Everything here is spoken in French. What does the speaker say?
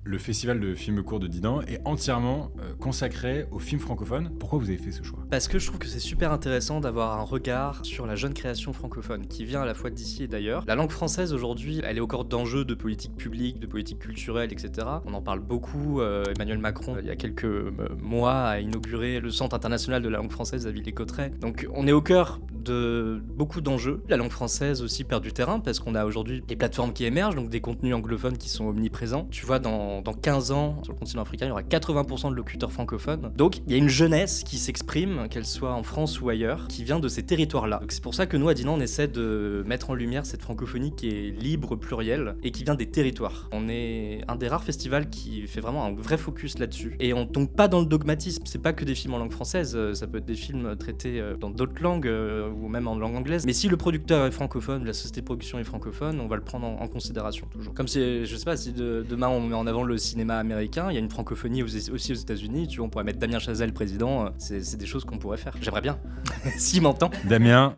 le festival de films courts de Dinan est entièrement consacré aux films francophones. Pourquoi vous avez fait ce choix ? Parce que je trouve que c'est super intéressant d'avoir un regard sur la jeune création francophone, qui vient à la fois d'ici et d'ailleurs. La langue française aujourd'hui, elle est au cœur d'enjeux de politique publique, de politique culturelle, etc. On en parle beaucoup. Emmanuel Macron, il y a quelques mois, a inauguré le Centre international de la langue française à Villers-Cotterêts. Donc on est au cœur de beaucoup d'enjeux. La langue française aussi perd du terrain parce qu'on a aujourd'hui des plateformes qui émergent, donc des contenus anglophones qui sont omniprésents. Tu vois, dans 15 ans, sur le continent africain, il y aura 80% de locuteurs francophones. Donc il y a une jeunesse qui s'exprime, qu'elle soit en France ou ailleurs, qui vient de ces territoires-là. Donc c'est pour ça que nous, à Dinan, on essaie de mettre en lumière cette francophonie qui est libre, plurielle, et qui vient des territoires. On est un des rares festivals qui fait vraiment un vrai focus là-dessus. Et on tombe pas dans le dogmatisme, c'est pas que des films en langue française, ça peut être des films traités dans d'autres langues, ou même en langue anglaise. Mais si le producteur est francophone, la société de production est francophone, on va le prendre en considération toujours. Comme si, je sais pas, si demain on met en avant le cinéma américain, il y a une francophonie aussi aux États-Unis, tu vois, on pourrait mettre Damien Chazelle président, c'est des choses qu'on pourrait faire. J'aimerais bien, s'il m'entend. Damien,